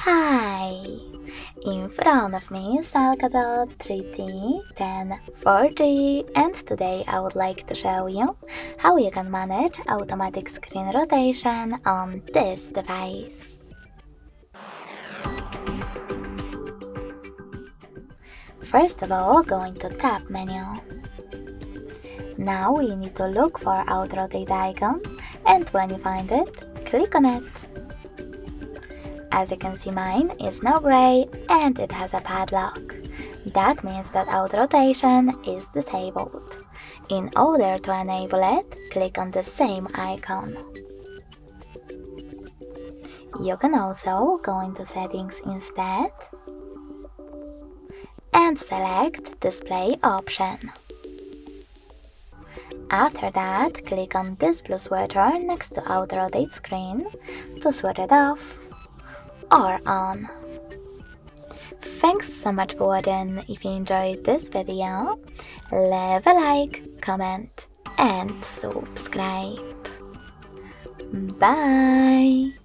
Hi! In front of me is ALCATEL 3T1040, and today I would like to show you how you can manage automatic screen rotation on this device. First of all, go into Tab menu. Now we need to look for Auto Rotate icon, and when you find it, click on it. As you can see, mine is now gray and it has a padlock. That means that auto rotation is disabled. In order to enable it, click on the same icon. You can also go into settings instead and select display option. After that, click on this blue sweater next to auto rotate screen to switch it off or on. Thanks so much for watching. If you enjoyed this video, leave a like, comment and subscribe. Bye!